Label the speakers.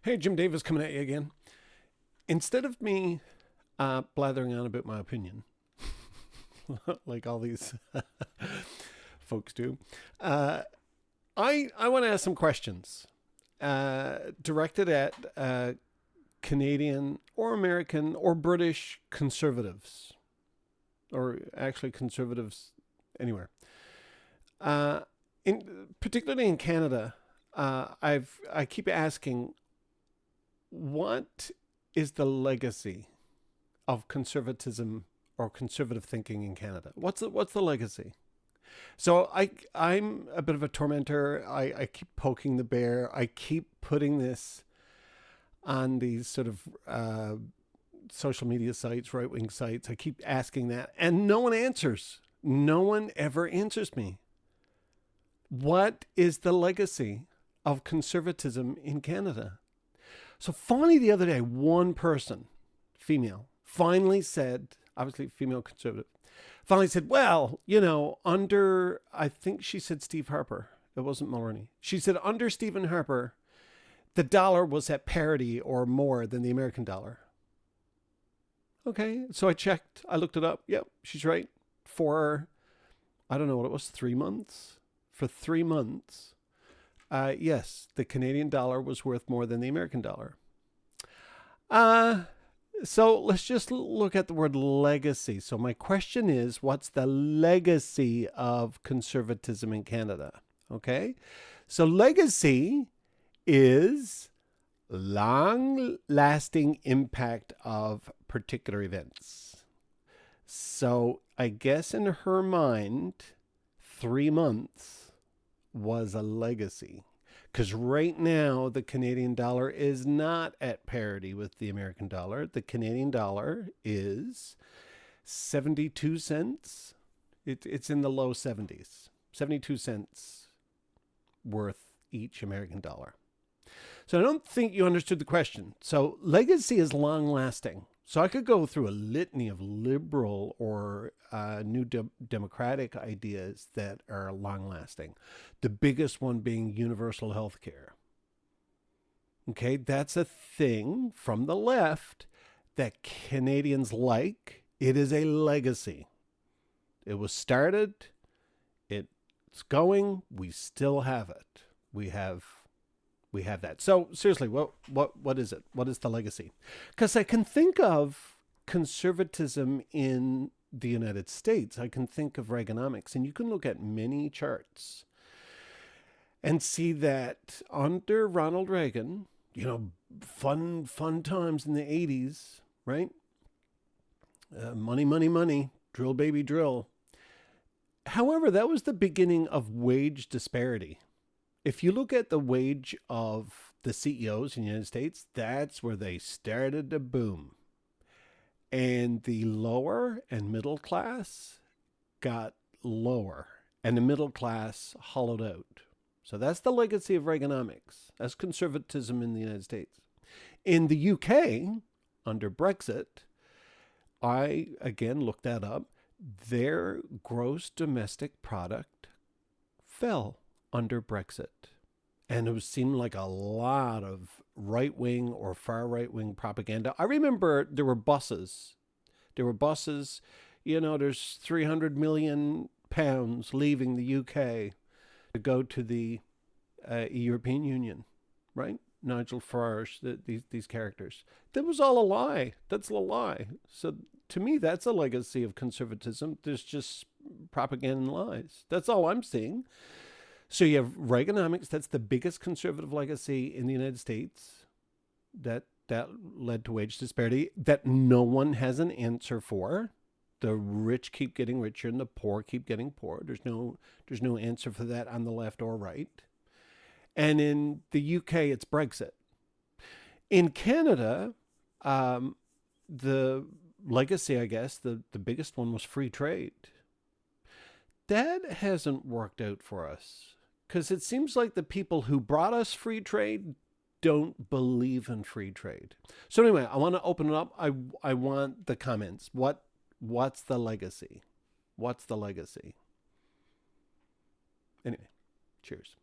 Speaker 1: Hey, Jim Davis coming at you again. Instead of me blathering on about my opinion, like all these folks do, I want to ask some questions directed at Canadian or American or British conservatives, or actually conservatives anywhere. Particularly in Canada, I keep asking, what is the legacy of conservatism or conservative thinking in Canada? What's the legacy? So I'm a bit of a tormentor. I keep poking the bear. I keep putting this on these sort of social media sites, right wing sites. I keep asking that, and no one answers. No one ever answers me. What is the legacy of conservatism in Canada? So finally, the other day, one person, female, finally said, obviously female conservative, finally said, well, under, I think she said Steve Harper. It wasn't Mulroney. She said under Stephen Harper, the dollar was at parity or more than the American dollar. Okay, so I checked. I looked it up. Yep, she's right. For, I don't know what it was, 3 months? For 3 months. Yes, the Canadian dollar was worth more than the American dollar. So let's just look at the word legacy. So my question is, what's the legacy of conservatism in Canada? Okay, so legacy is long-lasting impact of particular events. So I guess in her mind, 3 months was a legacy, because right now the Canadian dollar is not at parity with the American dollar. The Canadian dollar is 72 cents. It's in the low 70s, 72 cents worth each American dollar. So I don't think you understood the question. So legacy is long lasting. So I could go through a litany of liberal or new democratic ideas that are long-lasting. The biggest one being universal health care. Okay, that's a thing from the left that Canadians like. It is a legacy. It was started. It's going. We still have it. We have that. So seriously, what is it? What is the legacy? Because I can think of conservatism in the United States. I can think of Reaganomics, and you can look at many charts and see that under Ronald Reagan, fun times in the 80s, right? Money, money, money, drill, baby, drill. However, that was the beginning of wage disparity. If you look at the wage of the CEOs in the United States, that's where they started to boom. And the lower and middle class got lower, and the middle class hollowed out. So that's the legacy of Reaganomics. That's conservatism in the United States. In the UK, under Brexit, I, again, looked that up. Their gross domestic product fell under Brexit. And it seemed like a lot of right-wing or far right-wing propaganda. I remember there were buses. There's 300 million pounds leaving the UK to go to the European Union, right? Nigel Farage, these characters. That was all a lie. That's a lie. So to me, that's a legacy of conservatism. There's just propaganda and lies. That's all I'm seeing. So you have Reaganomics. That's the biggest conservative legacy in the United States. That led to wage disparity that no one has an answer for. The rich keep getting richer and the poor keep getting poor. There's no answer for that on the left or right. And in the UK, it's Brexit. In Canada, the legacy, I guess, the biggest one was free trade. That hasn't worked out for us, because it seems like the people who brought us free trade don't believe in free trade. So anyway, I want to open it up. I want the comments. What's the legacy? What's the legacy? Anyway, cheers.